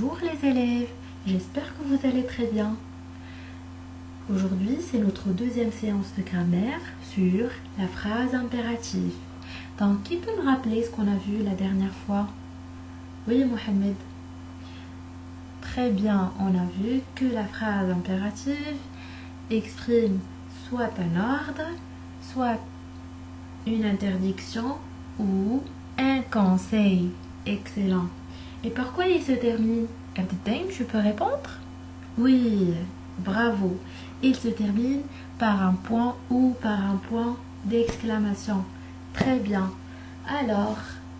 Bonjour les élèves, j'espère que vous allez très bien. Aujourd'hui, c'est notre deuxième séance de grammaire sur la phrase impérative. Donc, qui peut me rappeler ce qu'on a vu la dernière fois? Oui, Mohamed. Très bien, on a vu que la phrase impérative exprime soit un ordre, soit une interdiction ou un conseil. Excellent. Et par quoi il se termine? Abdeltaïm, je peux répondre? Oui, bravo. Il se termine par un point ou par un point d'exclamation. Très bien. Alors,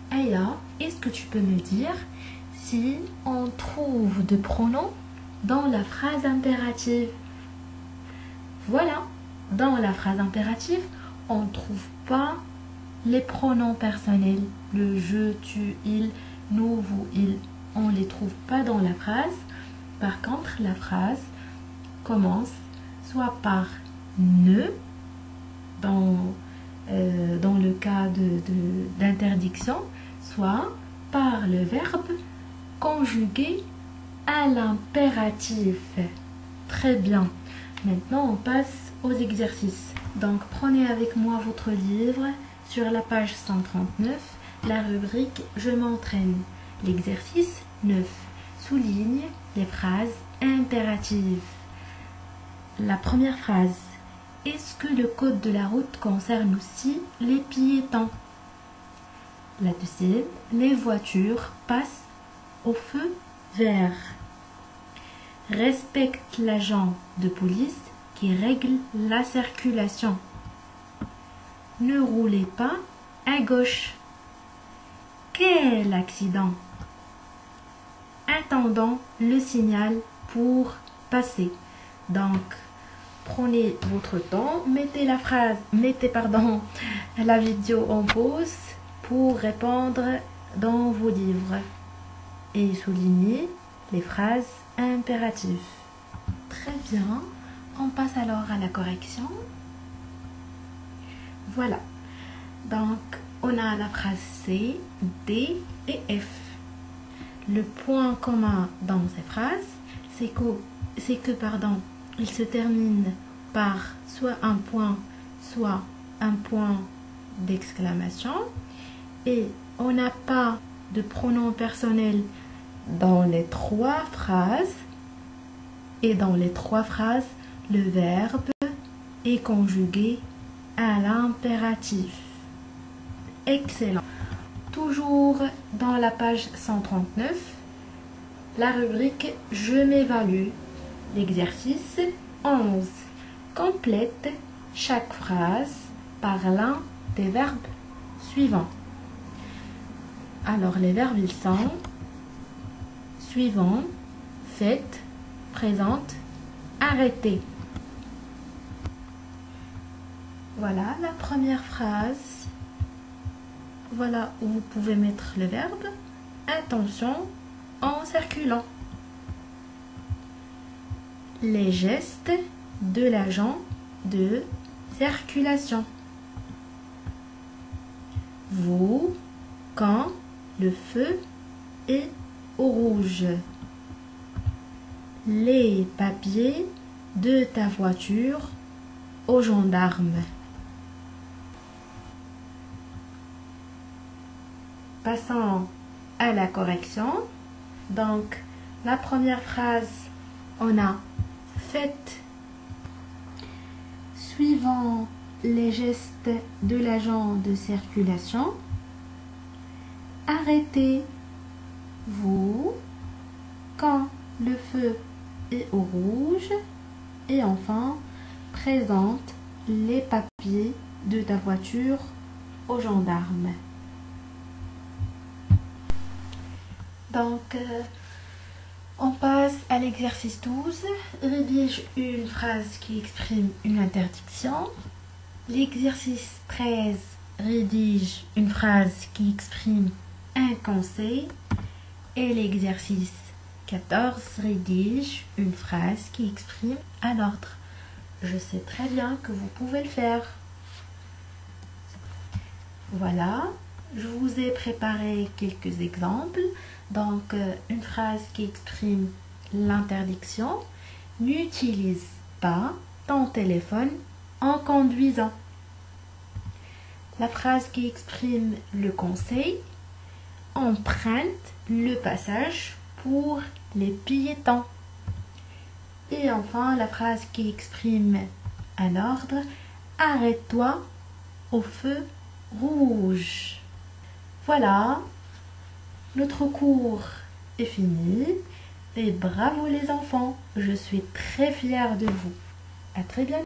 Aya, est-ce que tu peux me dire si on trouve de pronoms dans la phrase impérative? Voilà. Dans la phrase impérative, on ne trouve pas les pronoms personnels. Le je, tu, il, nous, vous, il. On ne les trouve pas dans la phrase. Par contre, la phrase commence soit par ne, dans le cas d'interdiction, soit par le verbe conjugué à l'impératif. Très bien. Maintenant, on passe aux exercices. Donc, prenez avec moi votre livre sur la page 139, la rubrique « Je m'entraîne ». L'exercice 9. Souligne les phrases impératives. La première phrase. Est-ce que le code de la route concerne aussi les piétons? La deuxième. Les voitures passent au feu vert. Respecte l'agent de police qui règle la circulation. Ne roulez pas à gauche. Quel accident! Attendons le signal pour passer. Donc, prenez votre temps, mettez la vidéo en pause pour répondre dans vos livres et soulignez les phrases impératives. Très bien, on passe alors à la correction. Voilà, donc on a la phrase C, D et F. Le point commun dans ces phrases, c'est que il se termine par soit un point d'exclamation et on n'a pas de pronom personnel dans les trois phrases et dans les trois phrases, le verbe est conjugué à l'impératif. Excellent. Toujours dans la page 139, la rubrique « Je m'évalue ». L'exercice 11. Complète chaque phrase par l'un des verbes suivants. Alors, les verbes, ils sont suivants, faites, présente, arrêtez. Voilà la première phrase. Voilà où vous pouvez mettre le verbe. Attention en circulant. Les gestes de l'agent de circulation. Vous, quand le feu est au rouge. Les papiers de ta voiture aux gendarmes. Passons à la correction. Donc, la première phrase, on a faites suivant les gestes de l'agent de circulation. Arrêtez vous quand le feu est au rouge. Et enfin, présente les papiers de ta voiture aux gendarmes. Donc, on passe à l'exercice 12. Rédige une phrase qui exprime une interdiction. L'exercice 13. Rédige une phrase qui exprime un conseil. Et l'exercice 14. Rédige une phrase qui exprime un ordre. Je sais très bien que vous pouvez le faire. Voilà, je vous ai préparé quelques exemples. Donc, une phrase qui exprime l'interdiction. N'utilise pas ton téléphone en conduisant. La phrase qui exprime le conseil. Emprunte le passage pour les piétons. Et enfin, la phrase qui exprime un ordre. Arrête-toi au feu rouge. Voilà, notre cours est fini. Et bravo les enfants, je suis très fière de vous. À très bientôt.